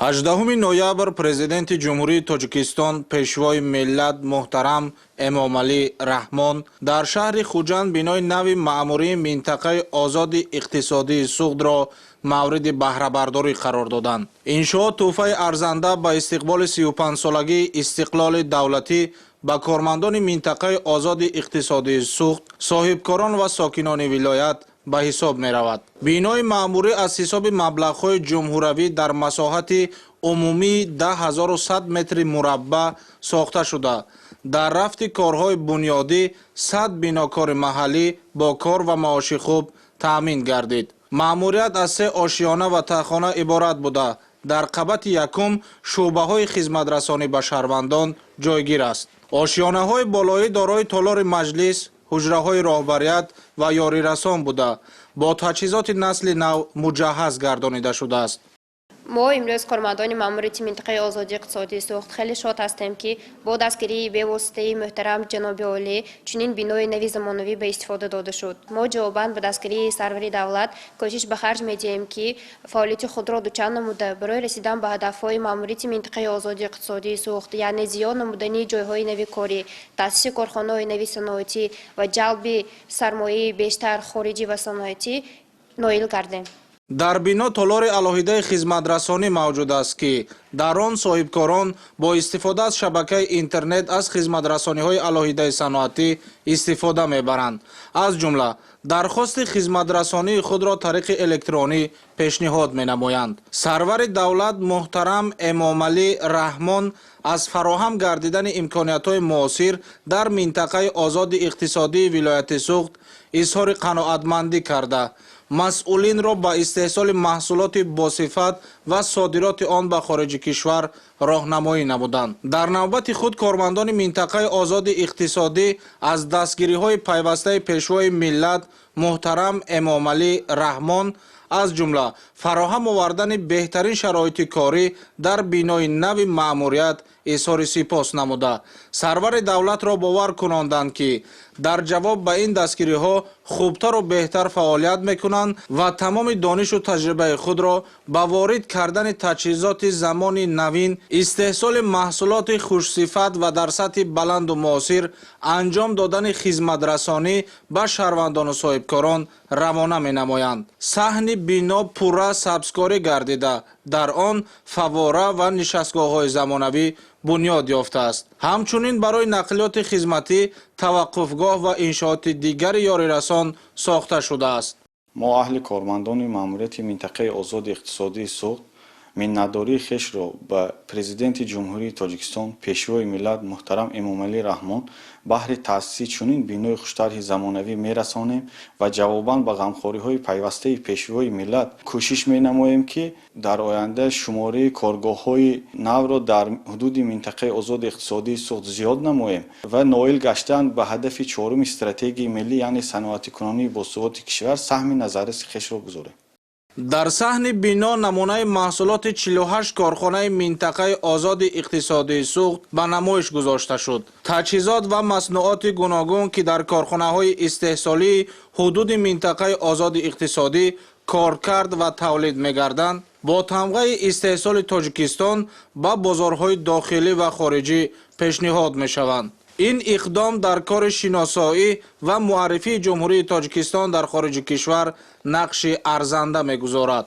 18 ноябр президенти ҷумҳурии Тоҷикистон пешвои миллат муҳтарам Эмомалӣ Раҳмон дар шаҳри Хуҷанд бинои нави маъмурии минтақаи озоди иқтисодии суғдро мавриди баҳрабардорӣ қарор доданд. Иншоот тӯҳфаи арзанда ба истиқболи 35-солагии истиқлоли давлатӣ ба кормандони минтақаи озоди иқтисодии суғд, соҳибкорон ва сокинони вилоят ба ҳисоб меравад. Бинои маъмурӣ аз ҳисоби маблағҳои ҷумҳуравӣ дар масоҳати умумии 10100 метри мураббаъ сохта шуда, дар рафти корҳои бунёдӣ 100 бинокори маҳаллӣ бо кор ва маоши хуб таъмин гардид. маъмурият аз 3 ошиёна ва таххона иборат буда, дар қабати якум шӯъбаҳои хизматрасонӣ ба шаҳрвандон ҷойгир аст. ошиёнаҳои болоӣ дорои толори маҷлис, ҳуҷраҳои роҳбарият ва ёрирасон буда, бо таҷҳизоти насли нав муҷаҳҳаз гардонида шудааст. мо имрӯз кормандони маъмурияти минтақаи озодии иқтисодии суғд хеле шод ҳастем, ки бо дастгирии бевоситаи муҳтарам ҷаноби олӣ чунин бинои нави замонавӣ ба истифода дода шуд. мо ҷавобан ба дастгирии сарвари давлат кӯшиш ба харҷ медиҳем, ки фаъолияти худро дучанд намуда барои расидан ба ҳадафҳои маъмурияти минтақаи озодии иқтисодии суғд, яъне зиёд намудани ҷойҳои нави корӣ, таъсиси корхонаҳои нави саноатӣ ва ҷалби сармояи бештар хориҷӣ ва саноатӣ ноил гардем. дар бино толори алоҳидаи хизматрасонӣ мавҷуд аст, ки дар он соҳибкорон бо истифода аз шабакаи интернет аз хизматрасониҳои алоҳидаи саноатӣ истифода мебаранд. аз ҷумла дархости хизматрасонии худро тариқи электронӣ пешниҳод менамоянд. сарвари давлат муҳтарам Эмомалӣ Раҳмон аз фароҳам гардидани имкониятҳои муосир дар минтақаи озоди иқтисодии вилояти суғд изҳори қаноатмандӣ карда, масъулинро ба истеҳсоли маҳсулоти босифат ва содироти он ба хориҷи кишвар роҳнамоӣ намуданд. дар навбати худ кормандони минтақаи озоди иқтисодӣ аз дастгириҳои пайвастаи пешвои миллат муҳтарам Эмомалӣ Раҳмон аз ҷумла фароҳам овардани беҳтарин шароити корӣ дар бинои нави маъмурият изҳори сипос намуда, сарвари давлатро бовар кунонданд, ки дар ҷавоб ба ин дастгириҳо хубтару беҳтар фаъолият мекунанд ва тамоми донишу таҷрибаи худро ба ворид кардани таҷҳизоти замони навин, истеҳсоли маҳсулоти хушсифат ва дар сатҳи баланду муосир анҷом додани хизматрасонӣ ба шаҳрвандону соҳибкорон равона менамоянд. саҳни бино пурра сабзкорӣ гардида, дар он фаввора ва нишастгоҳҳои замонавӣ бунёд ёфтааст. ҳамчунин барои нақлиёти хизматӣ таваққуфгоҳ ва иншооти дигари ёрирасон сохта шудааст. мо аҳли кормандони маъмурияти минтақаи озоди иқтисодии суғд миннатдории хешро ба президенти ҷумҳурии Тоҷикистон пешвои миллат муҳтарам Эмомалӣ Раҳмон баҳри таъсиси чунин бинои хуштарҳи замонавӣ мерасонем ва ҷавобан ба ғамхориҳои пайвастаи пешвои миллат кӯшиш менамоем, ки дар оянда шумораи коргоҳҳои навро дар ҳудуди минтақаи озоди иқтисодии суғд зиёд намоем ва ноил гаштан ба ҳадафи чоруми стратегияи миллӣ, яъне саноатикунонии босувоти кишвар саҳми назарраси хешро гузорем. дар саҳни бино намунаи маҳсулоти 48 корхонаи минтақаи озоди иқтисодии суғд ба намоиш гузошта шуд. таҷҳизот ва маснуоти гуногун, ки дар корхонаҳои истеҳсолии ҳудуди минтақаи озоди иқтисодӣ коркард ва тавлид мегарданд, бо тамғаи истеҳсоли Тоҷикистон ба бозорҳои дохилӣ ва хориҷӣ пешниҳод мешаванд. ин иқдом дар кори шиносоӣ ва муаррифии ҷумҳурии Тоҷикистон дар хориҷи кишвар нақши арзанда мегузорад.